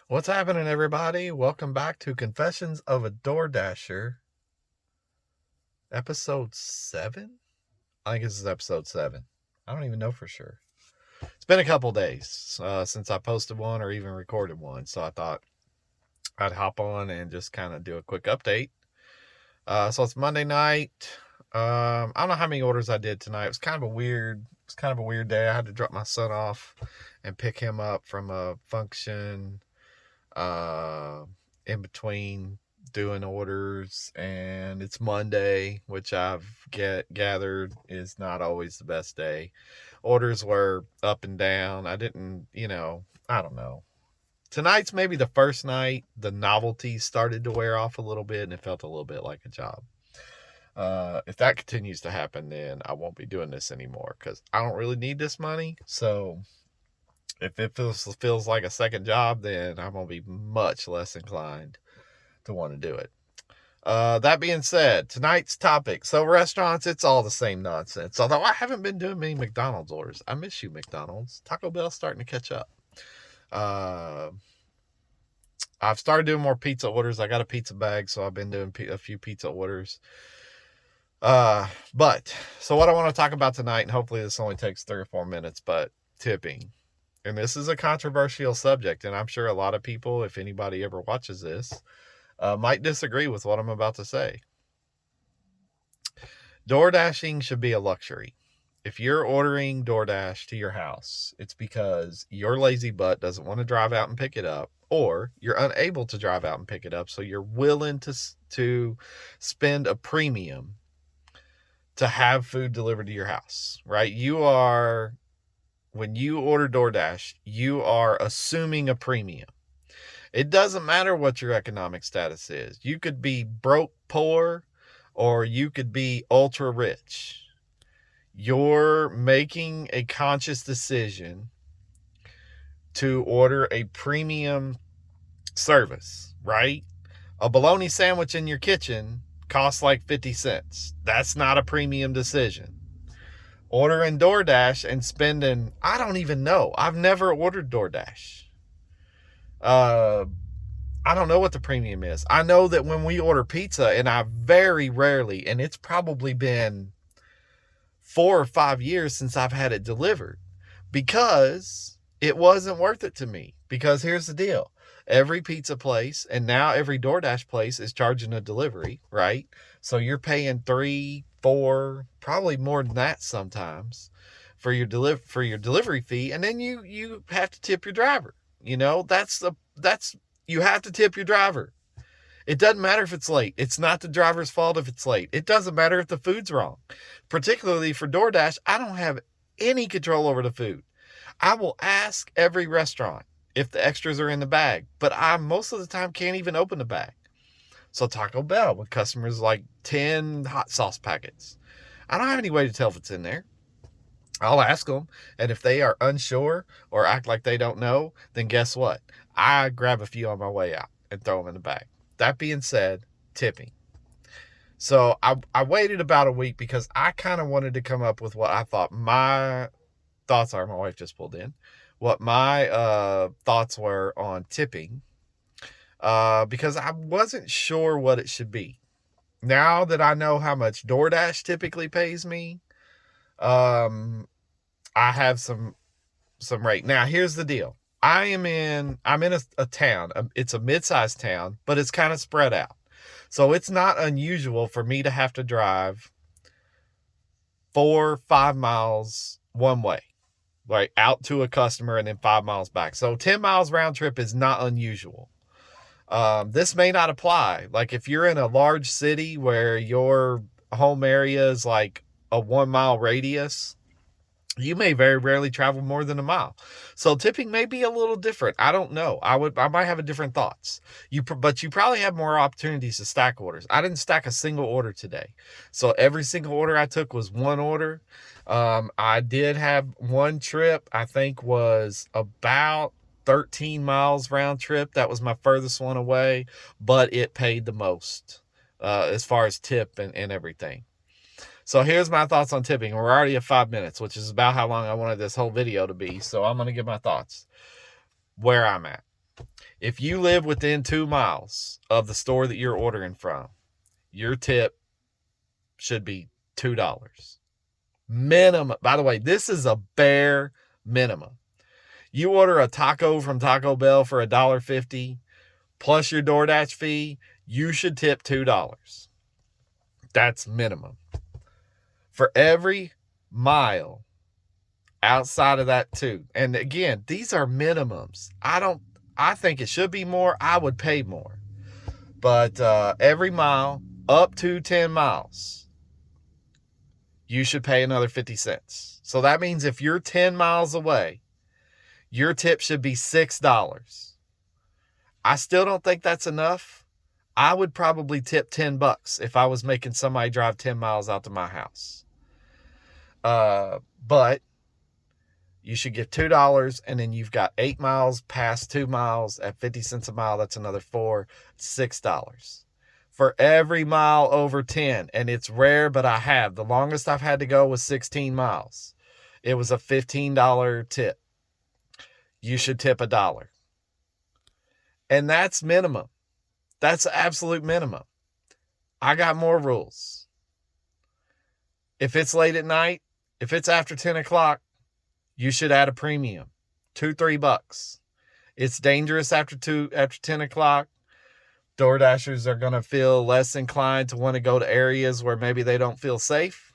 What's happening, everybody? Welcome back to Confessions of a DoorDasher, episode 7? I think this is episode 7. I don't even know for sure. It's been a couple days since I posted one or even recorded one, so I thought I'd hop on and just kind of do a quick update. So it's Monday night. I don't know how many orders I did tonight. It was kind of a weird day. I had to drop my son off and pick him up from a function in between doing orders, and it's Monday, which I've gathered is not always the best day. Orders were up and down. I didn't, I don't know. Tonight's maybe the first night the novelty started to wear off a little bit and it felt a little bit like a job. If that continues to happen, then I won't be doing this anymore because I don't really need this money. So if it feels like a second job, then I'm going to be much less inclined to want to do it. That being said, tonight's topic. So restaurants, it's all the same nonsense. Although I haven't been doing many McDonald's orders. I miss you, McDonald's. Taco Bell's starting to catch up. I've started doing more pizza orders. I got a pizza bag, so I've been doing a few pizza orders. But so what I want to talk about tonight, and hopefully this only takes 3 or 4 minutes, but tipping. And this is a controversial subject, and I'm sure a lot of people, if anybody ever watches this, might disagree with what I'm about to say. DoorDashing should be a luxury. If you're ordering DoorDash to your house, it's because your lazy butt doesn't want to drive out and pick it up, or you're unable to drive out and pick it up, so you're willing to spend a premium to have food delivered to your house, right? When you order DoorDash, you are assuming a premium. It doesn't matter what your economic status is. You could be broke, poor, or you could be ultra rich. You're making a conscious decision to order a premium service, right? A bologna sandwich in your kitchen costs like 50 cents. That's not a premium decision. Ordering DoorDash and spending, I don't even know. I've never ordered DoorDash. I don't know what the premium is. I know that when we order pizza, and I very rarely, and it's probably been 4 or 5 years since I've had it delivered, because it wasn't worth it to me. Because here's the deal. Every pizza place, and now every DoorDash place, is charging a delivery, right? So you're paying $3, $4, probably more than that sometimes for your delivery fee, and then you have to tip your driver. You have to tip your driver. It doesn't matter if it's late. It's not the driver's fault if it's late. It doesn't matter if the food's wrong. Particularly for DoorDash, I don't have any control over the food. I will ask every restaurant if the extras are in the bag, but I most of the time can't even open the bag. So Taco Bell, with customers like 10 hot sauce packets, I don't have any way to tell if it's in there. I'll ask them, and if they are unsure or act like they don't know, then guess what? I grab a few on my way out and throw them in the bag. That being said, tipping. So I waited about a week because I kind of wanted to come up with what I thought my thoughts are. My wife just pulled in. What my thoughts were on tipping, because I wasn't sure what it should be. Now that I know how much DoorDash typically pays me, I have some rate. Now here's the deal. I'm in a town. It's a mid-sized town, but it's kind of spread out. So it's not unusual for me to have to drive 4 or 5 miles one way, like out to a customer and then 5 miles back. So 10 miles round trip is not unusual. This may not apply. Like if you're in a large city where your home area is like a 1 mile radius, you may very rarely travel more than a mile. So tipping may be a little different. I don't know. I might have a different thoughts. But you probably have more opportunities to stack orders. I didn't stack a single order today. So every single order I took was one order. I did have one trip, I think was about 13 miles round trip. That was my furthest one away, but it paid the most, as far as tip and everything. So here's my thoughts on tipping. We're already at 5 minutes, which is about how long I wanted this whole video to be. So I'm going to give my thoughts where I'm at. If you live within 2 miles of the store that you're ordering from, your tip should be $2. Minimum. By the way, this is a bare minimum. You order a taco from Taco Bell for $1.50 plus your DoorDash fee, you should tip $2. That's minimum. For every mile outside of that too. And again, these are minimums. I think it should be more. I would pay more. But every mile up to 10 miles, you should pay another 50 cents. So that means if you're 10 miles away, your tip should be $6. I still don't think that's enough. I would probably tip $10 if I was making somebody drive 10 miles out to my house. But you should give $2, and then you've got 8 miles past 2 miles at 50 cents a mile. That's another $6. For every mile over 10, and it's rare, but I have. The longest I've had to go was 16 miles. It was a $15 tip. You should tip $1. And that's minimum. That's absolute minimum. I got more rules. If it's late at night, if it's after 10 o'clock, you should add a premium. $2-3. It's dangerous after 10 o'clock. DoorDashers are going to feel less inclined to want to go to areas where maybe they don't feel safe.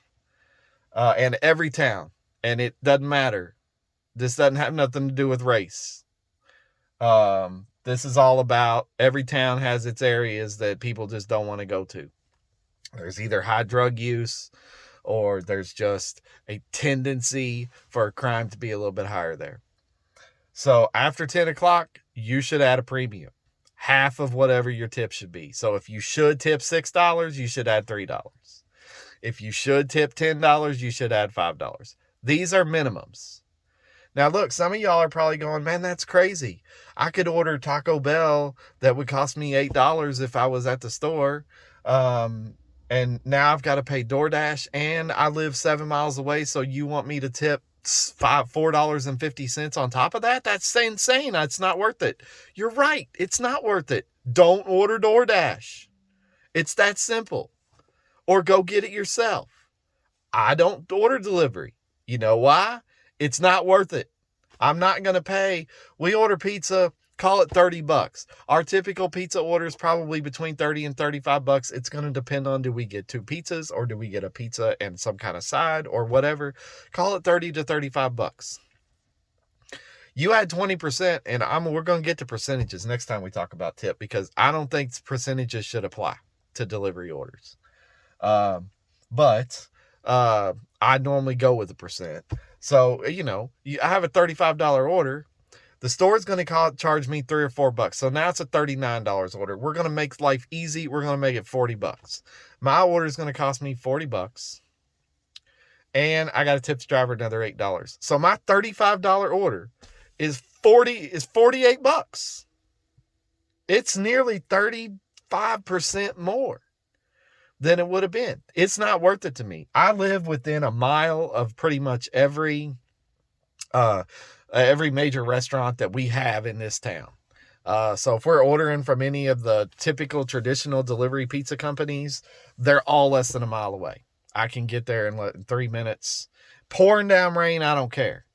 And every town, and it doesn't matter. This doesn't have nothing to do with race. This is all about every town has its areas that people just don't want to go to. There's either high drug use or there's just a tendency for crime to be a little bit higher there. So after 10 o'clock, you should add a premium. Half of whatever your tip should be. So if you should tip $6, you should add $3. If you should tip $10, you should add $5. These are minimums. Now, look, some of y'all are probably going, man, that's crazy. I could order Taco Bell that would cost me $8 if I was at the store. And now I've got to pay DoorDash and I live 7 miles away. So you want me to tip $4.50 on top of that? That's insane. It's not worth it. You're right. It's not worth it. Don't order DoorDash. It's that simple. Or go get it yourself. I don't order delivery. You know why? It's not worth it. I'm not going to pay. We order pizza, call it $30. Our typical pizza order is probably between $30 and $35. It's going to depend on, do we get 2 pizzas or do we get a pizza and some kind of side or whatever? Call it $30 to $35. You add 20%, and we're going to get to percentages next time we talk about tip, because I don't think percentages should apply to delivery orders. But I normally go with a percent. So, I have a $35 order. The store's going to charge me $3 or $4. So now it's a $39 order. We're going to make life easy. We're going to make it $40. My order is going to cost me $40. And I got to tip the driver another $8. So my $35 order is $48. It's nearly 35% more than it would have been. It's not worth it to me. I live within a mile of pretty much every major restaurant that we have in this town. So if we're ordering from any of the typical traditional delivery pizza companies, they're all less than a mile away. I can get there in 3 minutes. Pouring down rain, I don't care.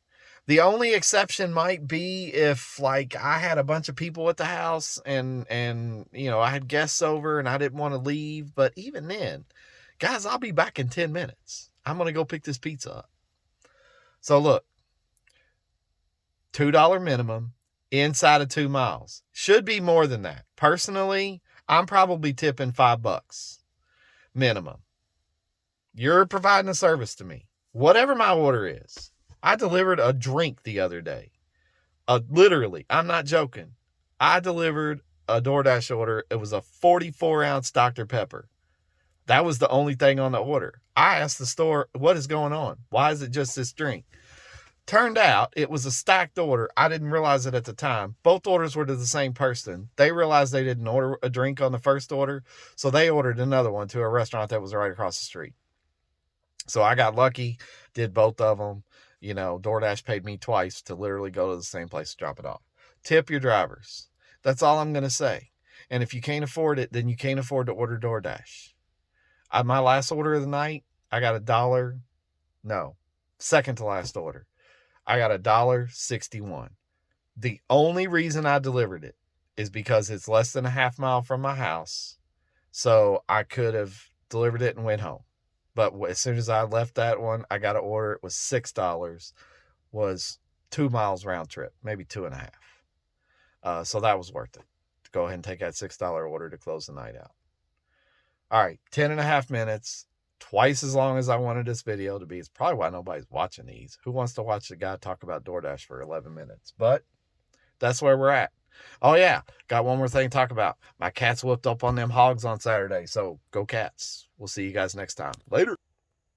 The only exception might be if, like, I had a bunch of people at the house and I had guests over and I didn't want to leave. But even then, guys, I'll be back in 10 minutes. I'm going to go pick this pizza up. So look, $2 minimum inside of 2 miles. Should be more than that. Personally, I'm probably tipping $5 minimum. You're providing a service to me. Whatever my order is. I delivered a drink the other day. Literally, I'm not joking. I delivered a DoorDash order. It was a 44-ounce Dr. Pepper. That was the only thing on the order. I asked the store, what is going on? Why is it just this drink? Turned out it was a stacked order. I didn't realize it at the time. Both orders were to the same person. They realized they didn't order a drink on the first order, so they ordered another one to a restaurant that was right across the street. So I got lucky, did both of them. DoorDash paid me twice to literally go to the same place to drop it off. Tip your drivers. That's all I'm going to say. And if you can't afford it, then you can't afford to order DoorDash. My last order of the night, I got $1. No, second to last order. I got $1.61. The only reason I delivered it is because it's less than a half mile from my house. So I could have delivered it and went home. But as soon as I left that one, I got an order. It was $6. Was 2 miles round trip, maybe 2.5. So that was worth it to go ahead and take that $6 order to close the night out. All right, 10.5 minutes, twice as long as I wanted this video to be. It's probably why nobody's watching these. Who wants to watch the guy talk about DoorDash for 11 minutes? But that's where we're at. Oh, yeah, got one more thing to talk about. My cats whooped up on them hogs on Saturday, so go Cats. We'll see you guys next time. Later.